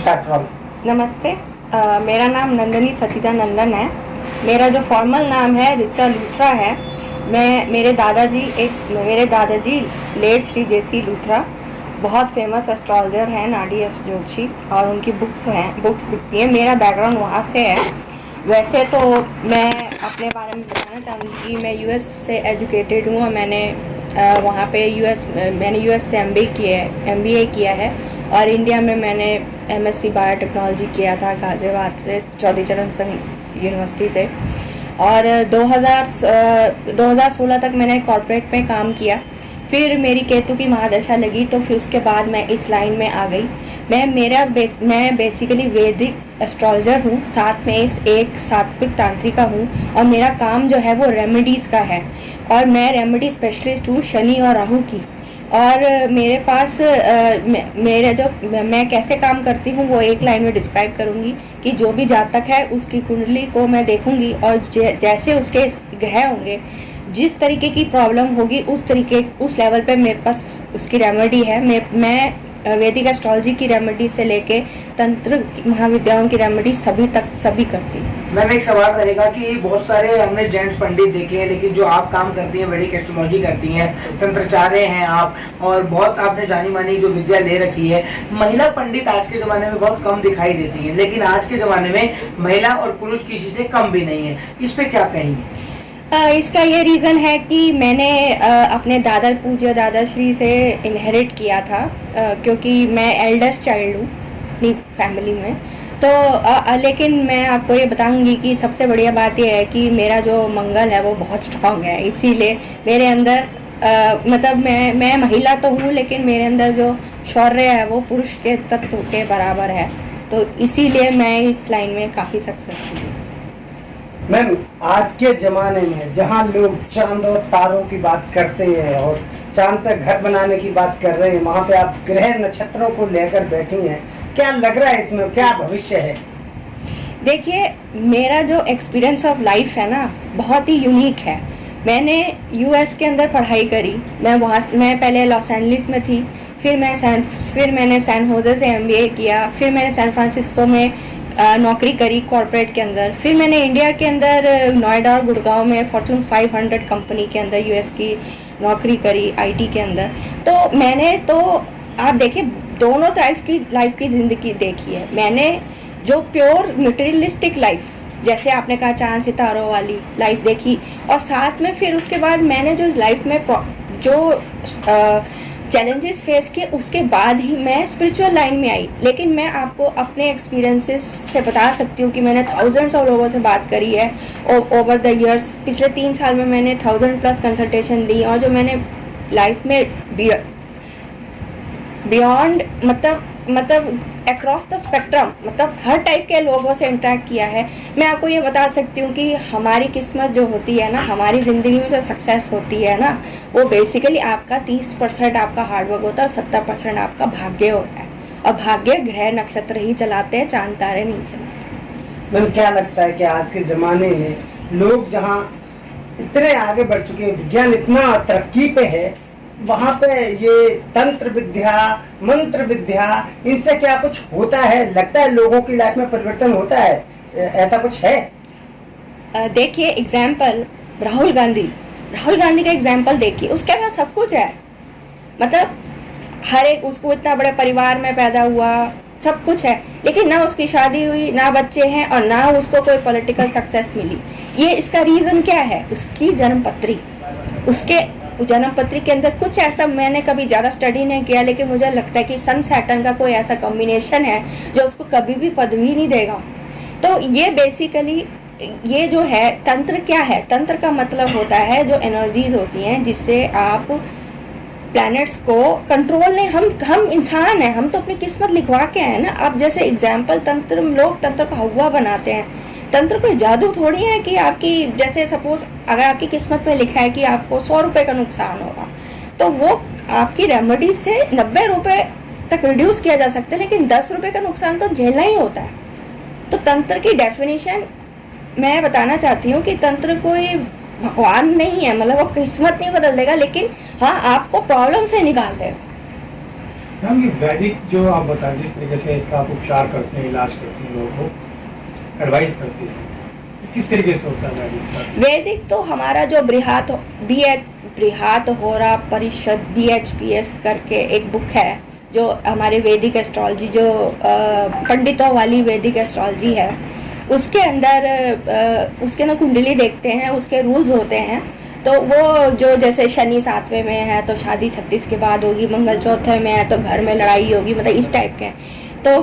Start करो। नमस्ते। मेरा नाम नंदनी सचिदानंदन है। मेरा जो फॉर्मल नाम है ऋचा लूथरा है। मेरे दादाजी लेट श्री जेसी लूथरा बहुत फेमस एस्ट्रोलॉजर हैं, नाडी जोशी, और उनकी बुक्स बिकती हैं। मेरा बैकग्राउंड वहाँ से है। वैसे तो मैं अपने बारे में बताना चाहूँगी कि मैं यूएस से एजुकेटेड हूँ और मैंने वहाँ पे यूएस से एमबीए किया है, और इंडिया में मैंने एमएससी बायोटेक्नोलॉजी किया था गाज़ियाबाद से, चौधरी चरण सिंह यूनिवर्सिटी से। और 2016 तक मैंने कॉर्पोरेट में काम किया। फिर मेरी केतु की महादशा लगी, तो फिर उसके बाद मैं इस लाइन में आ गई। मैं बेसिकली वैदिक एस्ट्रोलॉजर हूँ, साथ में एक सात्विक तांत्रिका हूँ, और मेरा काम जो है वो रेमेडीज़ का है, और मैं रेमेडी स्पेशलिस्ट हूँ शनि और राहु की। और मेरे पास मैं कैसे काम करती हूँ वो एक लाइन में डिस्क्राइब करूँगी कि जो भी जातक है उसकी कुंडली को मैं देखूँगी, और जैसे उसके ग्रह होंगे, जिस तरीके की प्रॉब्लम होगी उस लेवल पे मेरे पास उसकी रेमेडी है। मैं वैदिक एस्ट्रोलॉजी की रेमेडी से लेके तंत्र महाविद्याओं की रेमेडी सभी करती हूँ। मैम, एक सवाल रहेगा कि बहुत सारे हमने जेंट्स पंडित देखे हैं, लेकिन जो आप काम करती हैं वैदिक एस्ट्रोलॉजी करती हैं, तंत्राचार्य हैं आप, और बहुत आपने जानी मानी जो विद्या ले रखी है। महिला पंडित आज के ज़माने में बहुत कम दिखाई देती हैं, लेकिन आज के ज़माने में महिला और पुरुष किसी से कम भी नहीं है। इस पर क्या कहेंगे? इसका ये रीज़न है कि मैंने अपने पूज्य दादाश्री से इनहेरिट किया था, क्योंकि मैं एल्डेस्ट चाइल्ड हूँ अपनी फैमिली में। तो लेकिन मैं आपको ये बताऊंगी कि सबसे बढ़िया बात यह है कि मेरा जो मंगल है वो बहुत स्ट्रांग है, इसीलिए मेरे अंदर मतलब मैं महिला तो हूँ, लेकिन मेरे अंदर जो शौर्य है वो पुरुष के तत्व के बराबर है, तो इसीलिए मैं इस लाइन में काफ़ी सक्सेसफुल हूँ। मैम, आज के ज़माने में जहाँ लोग चांद और तारों की बात करते हैं और चांद पर घर बनाने की बात कर रहे हैं, वहाँ पे आप ग्रह नक्षत्रों को लेकर बैठी हैं, क्या लग रहा है इसमें, क्या भविष्य है? देखिए, मेरा जो एक्सपीरियंस ऑफ लाइफ है ना, बहुत ही यूनिक है। मैंने यूएस के अंदर पढ़ाई करी। मैं पहले लॉस एंजलिस में थी, फिर मैंने सैन होजे से एमबीए किया, फिर मैंने सैन फ्रांसिस्को में नौकरी करी कॉर्पोरेट के अंदर, फिर मैंने इंडिया के अंदर नोएडा और गुड़गांव में फॉर्चून 500 कंपनी के अंदर यूएस की नौकरी करी आईटी के अंदर। तो मैंने तो आप देखिए दोनों टाइप की लाइफ की ज़िंदगी देखी है। मैंने जो प्योर मटेरियलिस्टिक लाइफ, जैसे आपने कहा चांद सितारों वाली लाइफ देखी, और साथ में फिर उसके बाद मैंने जो लाइफ में जो चैलेंजेस फेस किए, उसके बाद ही मैं स्पिरिचुअल लाइन में आई। लेकिन मैं आपको अपने एक्सपीरियंसेस से बता सकती हूँ कि मैंने थाउजेंड्स ऑफ लोगों से बात करी है ओवर द इयर्स। पिछले 3 साल में मैंने 1000+ कंसल्टेशन दी, और जो मैंने लाइफ में बियॉन्ड मतलब अक्रॉस द स्पेक्ट्रम, मतलब हर टाइप के लोगों से इंटरेक्ट किया है। मैं आपको ये बता सकती हूँ कि हमारी किस्मत जो होती है ना, हमारी ज़िंदगी में जो सक्सेस होती है ना, वो बेसिकली आपका 30% आपका हार्डवर्क होता है और 70% आपका भाग्य होता है, और भाग्य ग्रह नक्षत्र ही चलाते हैं, चांद तारे नहीं चलाते। मैम, क्या लगता है कि आज के ज़माने में लोग जहाँ इतने आगे बढ़ चुके हैं, विज्ञान इतना तरक्की पे है, वहाँ पे ये तंत्र विद्या, मंत्र विद्या, इनसे क्या कुछ होता है? लगता है लोगों की लाइफ में परिवर्तन होता है, ऐसा कुछ है? देखिए एग्जाम्पल राहुल गांधी का एग्जाम्पल देखिए, उसके पास सब कुछ है। मतलब हर एक, उसको इतना बड़े परिवार में पैदा हुआ, सब कुछ है, लेकिन ना उसकी शादी हुई, ना बच्चे हैं, और ना उसको कोई पॉलिटिकल सक्सेस मिली। ये इसका रीज़न क्या है? उसकी जन्मपत्री। उसके जन्मपत्री के अंदर कुछ ऐसा, मैंने कभी ज़्यादा स्टडी नहीं किया, लेकिन मुझे लगता है कि सन सैटर्न का कोई ऐसा कॉम्बिनेशन है जो उसको कभी भी पदवी नहीं देगा। तो ये बेसिकली ये जो है तंत्र क्या है? तंत्र का मतलब होता है जो एनर्जीज होती हैं जिससे आप प्लैनेट्स को कंट्रोल नहीं, हम इंसान हैं, हम तो अपनी किस्मत लिखवा के हैं ना। अब जैसे एग्जाम्पल लोग तंत्र को हवा बनाते हैं। तंत्र कोई जादू थोड़ी है कि आपकी, जैसे सपोज अगर आपकी किस्मत में लिखा है कि आपको 100 रुपये का नुकसान होगा, तो वो आपकी रेमेडी से 90 रुपये तक रिड्यूस किया जा सकता है, लेकिन 10 रुपये का नुकसान तो झेलना ही होता है। तो तंत्र की डेफिनेशन मैं बताना चाहती हूँ कि तंत्र कोई भगवान नहीं है, मतलब वो किस्मत नहीं बदल देगा, लेकिन हाँ आपको प्रॉब्लम से निकाल देगा। मैम ये वैदिक जो आप बताएं जिस तरीके से इसका आप उपचार करते हैं, इलाज करते हैं, लोगों को एडवाइस करते हैं, किस तरीके से होता है वैदिक का? वैदिक तो हमारा जो बृहत होरा परिषद BHPS करके एक बुक है, जो हमारे वैदिक एस्ट्रोलॉजी जो पंडितों वाली वैदिक एस्ट्रोलॉजी है, उसके अंदर उसके ना कुंडली देखते हैं, उसके रूल्स होते हैं। तो वो जो जैसे शनि 7वें में है तो शादी 36 के बाद होगी, मंगल चौथे में है तो घर में लड़ाई होगी, मतलब इस टाइप के। तो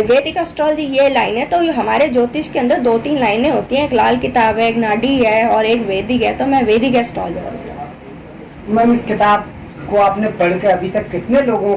वैदिक एस्ट्रोलॉजी ये लाइन है। तो ये हमारे ज्योतिष के अंदर 2-3 लाइनें होती हैं, एक लाल किताब है, एक नाडी है और एक वैदिक है। तो मैं वैदिक एस्ट्रोलॉजर हूँ। मैम इस किताब को आपने पढ़ के अभी तक कितने लोगों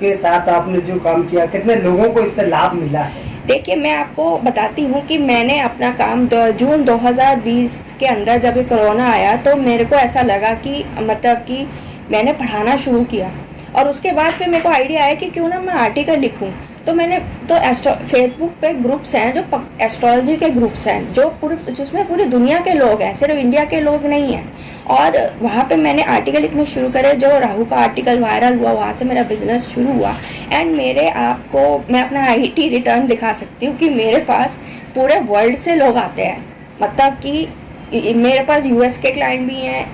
के साथ आपने जो काम किया, कितने लोगों को इससे लाभ मिला है? देखिए, मैं आपको बताती हूँ कि मैंने अपना काम जून 2020 के अंदर जब ये कोरोना आया तो मेरे को ऐसा लगा कि मतलब कि मैंने पढ़ाना शुरू किया, और उसके बाद फिर मेरे को आइडिया आया कि क्यों ना मैं आर्टिकल लिखूँ। तो मैंने फेसबुक पे ग्रुप्स हैं जो एस्ट्रोलॉजी के ग्रुप्स हैं, जो जिसमें पूरी दुनिया के लोग हैं, सिर्फ इंडिया के लोग नहीं हैं। और वहाँ पे मैंने आर्टिकल लिखने शुरू करे, जो राहु का आर्टिकल वायरल हुआ, वहाँ से मेरा बिजनेस शुरू हुआ। एंड मेरे आपको मैं अपना IT रिटर्न दिखा सकती हूँ कि मेरे पास पूरे वर्ल्ड से लोग आते हैं। मतलब कि मेरे पास US के क्लाइंट भी हैं,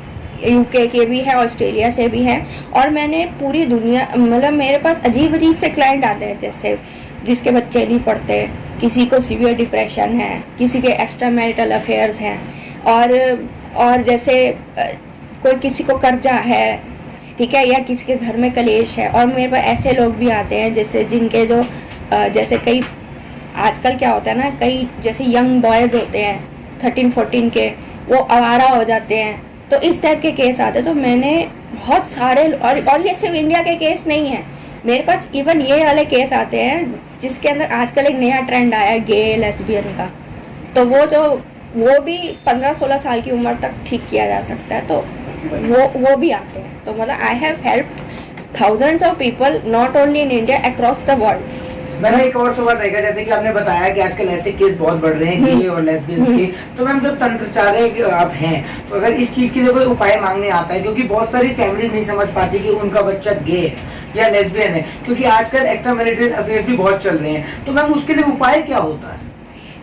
UK के भी हैं, ऑस्ट्रेलिया से भी हैं, और मैंने पूरी दुनिया, मतलब मेरे पास अजीब अजीब से क्लाइंट आते हैं, जैसे जिसके बच्चे नहीं पढ़ते, किसी को सीवियर डिप्रेशन है, किसी के एक्स्ट्रा मैरिटल अफेयर्स हैं, और जैसे कोई किसी को कर्जा है, ठीक है, या किसी के घर में कलेश है। और मेरे पास ऐसे लोग भी आते हैं जैसे जिनके जो जैसे कई आजकल क्या होता है ना, कई जैसे यंग बॉयज़ होते हैं 13-14 के, वो आवारा हो जाते हैं। तो इस टाइप के केस आते हैं। तो मैंने बहुत सारे, और ये सिर्फ इंडिया के केस नहीं है, मेरे पास इवन ये वाले केस आते हैं जिसके अंदर आजकल एक नया ट्रेंड आया है गे लेस्बियन का। तो वो भी 15-16 साल की उम्र तक ठीक किया जा सकता है। तो वो भी आते हैं। तो मतलब I have helped thousands of people not only in India, across the world. Ma'am एक और सवाल रहेगा, जैसे कि आपने बताया कि आजकल ऐसे केस बहुत बढ़ रहे हैं गे और लेस्बियंस के। तो मैम जब तंत्रचार्य आप हैं, तो अगर इस चीज के लिए कोई उपाय मांगने आता है, क्योंकि बहुत सारी फैमिलीज नहीं समझ पाती कि उनका बच्चा गे है या लेस्बियन है, क्योंकि आजकल एक्स्ट्रा मैरिटल अफेयर्स भी बहुत चल रहे हैं, तो मैम उसके लिए उपाय क्या होता है?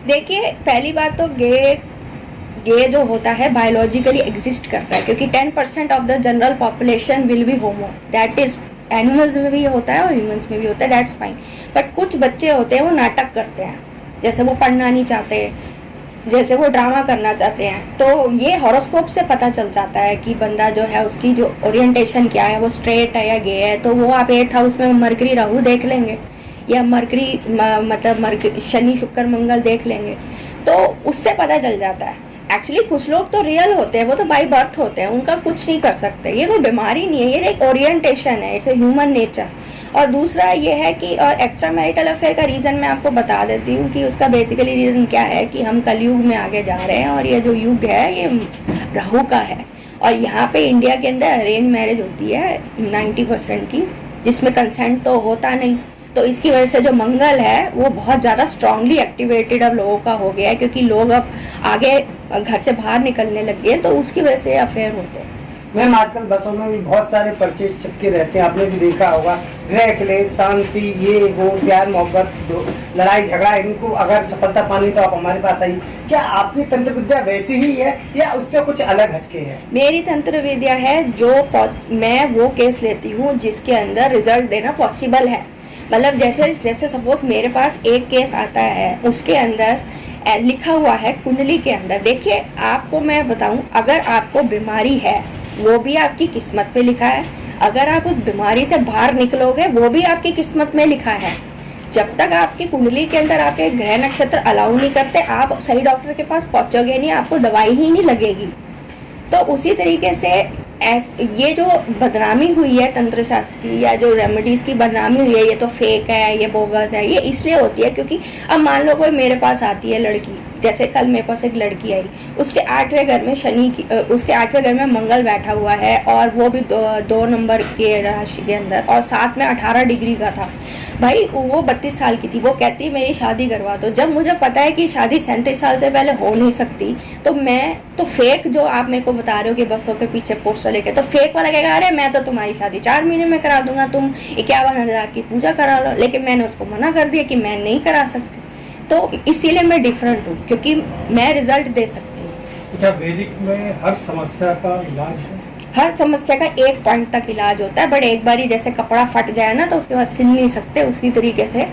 देखिए, पहली बात तो गे जो होता है बायोलॉजिकली एग्जिस्ट करता है, क्योंकि 10% of the general population will be homo, that is animals में भी होता है और ह्यूमंस में भी होता है, दैट्स फाइन। बट कुछ बच्चे होते हैं वो नाटक करते हैं, जैसे वो पढ़ना नहीं चाहते, जैसे वो ड्रामा करना चाहते हैं। तो ये हॉरोस्कोप से पता चल जाता है कि बंदा जो है उसकी जो ओरिएंटेशन क्या है, वो स्ट्रेट है या गे है। तो वो आप 8th हाउस में मरकरी राहु देख लेंगे, या मरकरी शनि शुक्र मंगल देख लेंगे, तो उससे पता चल जाता है। एक्चुअली कुछ लोग तो रियल होते हैं, वो तो बाय बर्थ होते हैं, उनका कुछ नहीं कर सकते, ये कोई बीमारी नहीं है, ये एक ओरिएंटेशन है, इट्स अ ह्यूमन नेचर। और दूसरा ये है कि और एक्स्ट्रा मैरिटल अफेयर का रीज़न मैं आपको बता देती हूँ कि उसका बेसिकली रीज़न क्या है कि हम कलयुग में आगे जा रहे हैं, और ये जो युग है ये राहु का है। और यहाँ पे इंडिया के अंदर अरेंज मैरिज होती है 90% की, जिसमें कंसेंट तो होता नहीं। तो इसकी वजह से जो मंगल है वो बहुत ज़्यादा स्ट्रांगली एक्टिवेटेड अब लोगों का हो गया है, क्योंकि लोग अब आगे घर से बाहर निकलने लग गए, तो उसकी वजह से अफेयर होते हैं। मैम आजकल बसों में भी बहुत सारे पर्चे चिपके रहते हैं, आपने भी देखा होगा, गृह क्लेश, शांति, ये वो, प्यार मोहब्बत, लड़ाई झगड़ा, इनको अगर सफलता पानी तो आप हमारे पास आई। क्या आपकी तंत्र विद्या वैसी ही है या उससे कुछ अलग हटके है? मेरी तंत्र विद्या है जो मैं वो केस लेती हूँ जिसके अंदर रिजल्ट देना पॉसिबल है। मतलब जैसे सपोज मेरे पास एक केस आता है, उसके अंदर लिखा हुआ है कुंडली के अंदर। देखिए, आपको मैं बताऊं, अगर आपको बीमारी है वो भी आपकी किस्मत में लिखा है, अगर आप उस बीमारी से बाहर निकलोगे वो भी आपकी किस्मत में लिखा है। जब तक आपकी कुंडली के अंदर आपके ग्रह नक्षत्र अलाउ नहीं करते, आप सही डॉक्टर के पास पहुंचोगे नहीं, आपको दवाई ही नहीं लगेगी। तो उसी तरीके से ये जो बदनामी हुई है तंत्र शास्त्र की, या जो रेमेडीज़ की बदनामी हुई है, ये तो फेक है, ये बोगस है, ये इसलिए होती है क्योंकि अब मान लो कोई मेरे पास आती है लड़की, जैसे कल मेरे पास एक लड़की आई, उसके 8वें घर में उसके 8वें घर में मंगल बैठा हुआ है और वो भी 2 नंबर के राशि के अंदर, और साथ में 18 डिग्री का था। भाई वो 32 साल की थी, वो कहती है मेरी शादी करवा दो। जब मुझे पता है कि शादी 37 साल से पहले हो नहीं सकती, तो मैं तो फेक, जो आप मेरे को बता रहे हो कि बसों के पीछे पोस्टर लेके, तो फेक वाला कहेगा अरे मैं तो तुम्हारी शादी 4 महीने में करा दूंगा, तुम 51,000 की पूजा करा लो। लेकिन मैंने उसको मना कर दिया कि मैं नहीं करा सकती। तो इसीलिए मैं डिफरेंट हूँ, क्योंकि मैं रिजल्ट दे सकती हूँ। तो क्या वैदिक में हर समस्या का इलाज है? हर समस्या का एक पॉइंट तक इलाज होता है, बट एक बारी जैसे कपड़ा फट जाए ना तो उसके बाद सिल नहीं सकते, उसी तरीके से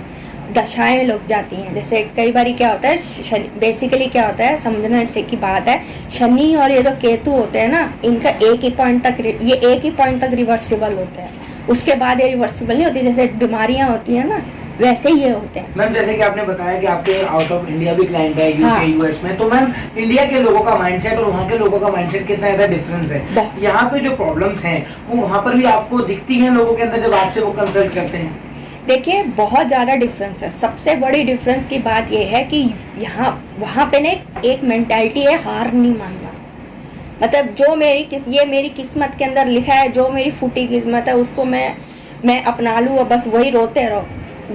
दशाएं लग जाती हैं। जैसे कई बारी क्या होता है, बेसिकली क्या होता है, समझना की बात है, शनि और ये जो केतु होते हैं ना, इनका एक ही पॉइंट तक रिवर्सिबल होते हैं, उसके बाद ये रिवर्सिबल नहीं होती। जैसे बीमारियां होती हैं ना, वैसे ये होते हैं। मैम जैसे कि आपने बताया कि आपके आउट ऑफ इंडिया भी क्लाइंट है, यूके हाँ। यूएस में, तो मैम इंडिया के लोगों का माइंडसेट और वहाँ के लोगों का माइंडसेट कितना ज़्यादा डिफरेंस है? यहाँ पे जो प्रॉब्लम्स हैं वो वहाँ पर भी आपको दिखती हैं लोगों के अंदर जब आपसे वो कंसल्ट करते हैं? देखिए बहुत ज़्यादा डिफरेंस है। सबसे बड़ी डिफरेंस की बात यह है कि वहाँ पे ना एक मेंटालिटी है, हार नहीं मानना। मतलब जो मेरी किस्मत के अंदर लिखा है, जो मेरी फूटी किस्मत है, उसको मैं अपना लूँ और बस वही रोते रहो,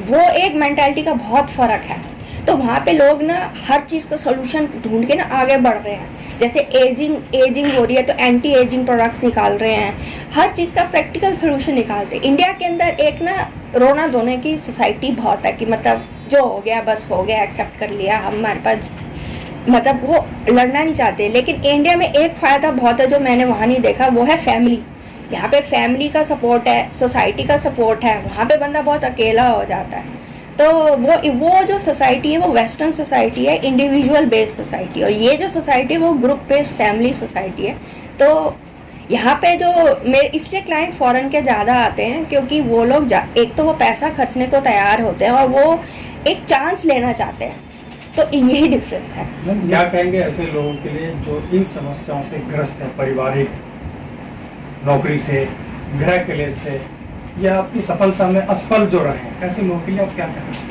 वो एक मेंटालिटी का बहुत फ़र्क है। तो वहाँ पे लोग ना हर चीज़ का सोल्यूशन ढूंढ के ना आगे बढ़ रहे हैं। जैसे एजिंग हो रही है तो एंटी एजिंग प्रोडक्ट्स निकाल रहे हैं, हर चीज़ का प्रैक्टिकल सोल्यूशन निकालते हैं। इंडिया के अंदर एक ना रोना धोने की सोसाइटी बहुत है कि मतलब जो हो गया बस हो गया, एक्सेप्ट कर लिया, हमारे पास मतलब वो लड़ना नहीं चाहते। लेकिन इंडिया में एक फ़ायदा बहुत है जो मैंने वहाँ नहीं देखा, वो है फैमिली। यहाँ पे फैमिली का सपोर्ट है, सोसाइटी का सपोर्ट है। वहाँ पे बंदा बहुत अकेला हो जाता है। तो वो जो सोसाइटी है वो वेस्टर्न सोसाइटी है, इंडिविजुअल बेस्ड सोसाइटी, और ये जो सोसाइटी है वो ग्रुप बेस्ड फैमिली सोसाइटी है। तो यहाँ पे जो मेरे इसलिए क्लाइंट फॉरेन के ज़्यादा आते हैं, क्योंकि वो लोग एक तो वो पैसा खर्चने को तैयार होते हैं और वो एक चांस लेना चाहते हैं। तो यही डिफरेंस है। क्या कहेंगे ऐसे लोगों के लिए जो इन समस्याओं से ग्रस्त हैं, पारिवारिक, नौकरी से, गृह क्लेश से, या अपनी सफलता में असफल जो रहे हैं, ऐसे लोगों के लिए आप क्या कहना चाहिए?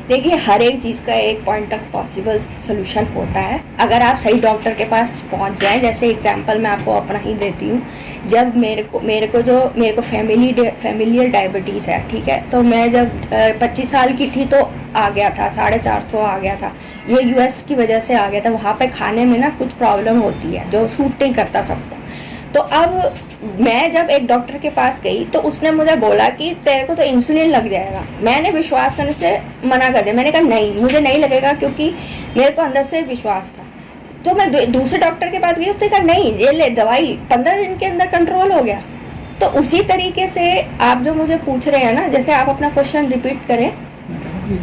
देखिए हर एक चीज़ का एक पॉइंट तक पॉसिबल सोल्यूशन होता है, अगर आप सही डॉक्टर के पास पहुंच जाएं। जैसे एग्जांपल मैं आपको अपना ही देती हूँ। जब मेरे को फैमिलियल डायबिटीज़ है, ठीक है, तो मैं जब 25 साल की थी तो आ गया था, 450 आ गया था। ये यूएस की वजह से आ गया था। वहाँ पे खाने में ना कुछ प्रॉब्लम होती है जो सूट नहीं करता सबको। तो अब मैं जब एक डॉक्टर के पास गई तो उसने मुझे बोला कि तेरे को तो इंसुलिन लग जाएगा। मैंने विश्वास करने से मना कर दिया। मैंने कहा नहीं, मुझे नहीं लगेगा, क्योंकि मेरे को अंदर से विश्वास था। तो मैं दूसरे डॉक्टर के पास गई, उसने कहा नहीं ये ले दवाई, 15 दिन के अंदर कंट्रोल हो गया। तो उसी तरीके से आप जो मुझे पूछ रहे हैं ना, जैसे आप अपना क्वेश्चन रिपीट करें।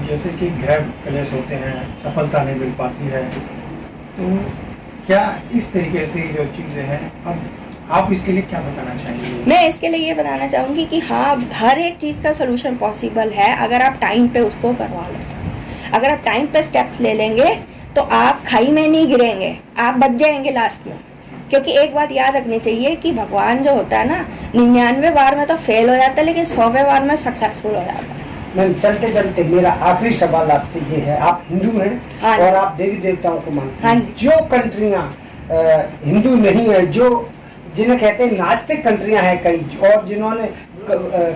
जैसे कि गृह क्लेश होते हैं, सफलता नहीं मिल पाती है, तो क्या इस तरीके से जो चीज़ें हैं, अब आप इसके लिए क्या बताना चाहेंगे? मैं इसके लिए ये बताना चाहूँगी कि हाँ, हर एक चीज़ का सोल्यूशन पॉसिबल है अगर आप टाइम पे उसको करवा लो। अगर आप टाइम पे स्टेप्स ले लेंगे तो आप खाई में नहीं गिरेंगे, आप बच जाएंगे लास्ट में। क्योंकि एक बात याद रखनी चाहिए कि भगवान जो होता है ना, 99 बार में तो फेल हो जाता है, लेकिन 100वें बार में सक्सेसफुल हो जाता है। मैम चलते चलते मेरा आखिरी सवाल आपसे ये है, आप हिंदू हैं हाँ और आप देवी देवताओं को मानते हाँ हैं। जो कंट्रियाँ हिंदू नहीं है, जो जिन्हें कहते हैं नास्तिक कंट्रियां हैं कई, और जिन्होंने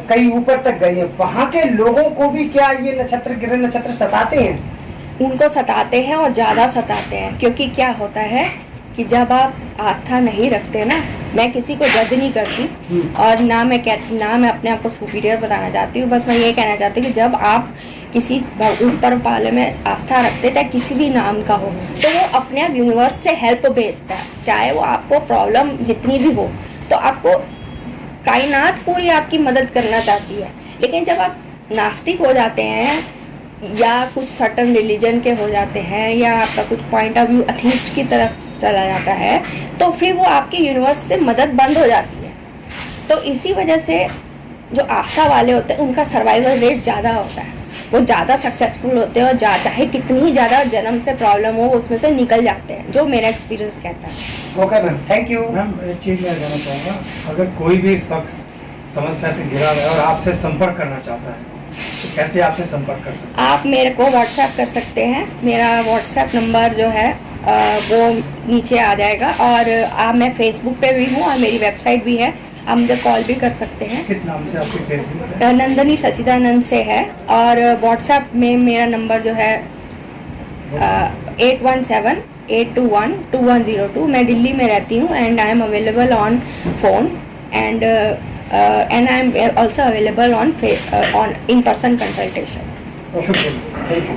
कई ऊपर तक गई हैं, वहाँ के लोगों को भी क्या ये नक्षत्र, ग्रह नक्षत्र सताते हैं? उनको सताते हैं और ज़्यादा सताते हैं। क्योंकि क्या होता है कि जब आप आस्था नहीं रखते ना, मैं किसी को जज नहीं करती और ना मैं अपने आप को सुपीरियर बताना चाहती हूँ। बस मैं ये कहना चाहती हूँ कि जब आप किसी ऊपर वाले में आस्था रखते, चाहे किसी भी नाम का हो, तो वो अपने आप यूनिवर्स से हेल्प भेजता है। चाहे वो आपको प्रॉब्लम जितनी भी हो, तो आपको कायनात पूरी आपकी मदद करना चाहती है। लेकिन जब आप नास्तिक हो जाते हैं या कुछ सर्टन रिलीजन के हो जाते हैं, या आपका कुछ पॉइंट ऑफ व्यू अथीस्ट की तरफ चला जाता है, तो फिर वो आपके यूनिवर्स से मदद बंद हो जाती है। तो इसी वजह से जो आस्था वाले होते हैं उनका सर्वाइवल रेट ज़्यादा होता है, वो ज़्यादा सक्सेसफुल होते हैं, और चाहे कितनी ही ज़्यादा जन्म से प्रॉब्लम हो उसमें से निकल जाते हैं, जो मेरा एक्सपीरियंस कहता है। Okay ma'am, thank you. Ma'am एक चीज़ मैं जानना चाहूँगा, अगर कोई भी शख्स समस्या से घिरा है और आपसे संपर्क करना चाहता है, तो कैसे आपसे संपर्क कर सकते आप मेरे को व्हाट्सएप कर सकते हैं। मेरा व्हाट्सएप नंबर जो है वो नीचे आ जाएगा, और आप मैं फेसबुक पे भी हूँ और मेरी वेबसाइट भी है, आप मुझे कॉल भी कर सकते हैं। हैं? किस नाम से आपकी फेसबुक पे? नंदनी सचिदानंद से है, और व्हाट्सएप में मेरा नंबर जो है 8178212102। मैं दिल्ली में रहती हूँ, and I am available on phone, and I am also available on in person consultation. शुक्रिया। Thank you.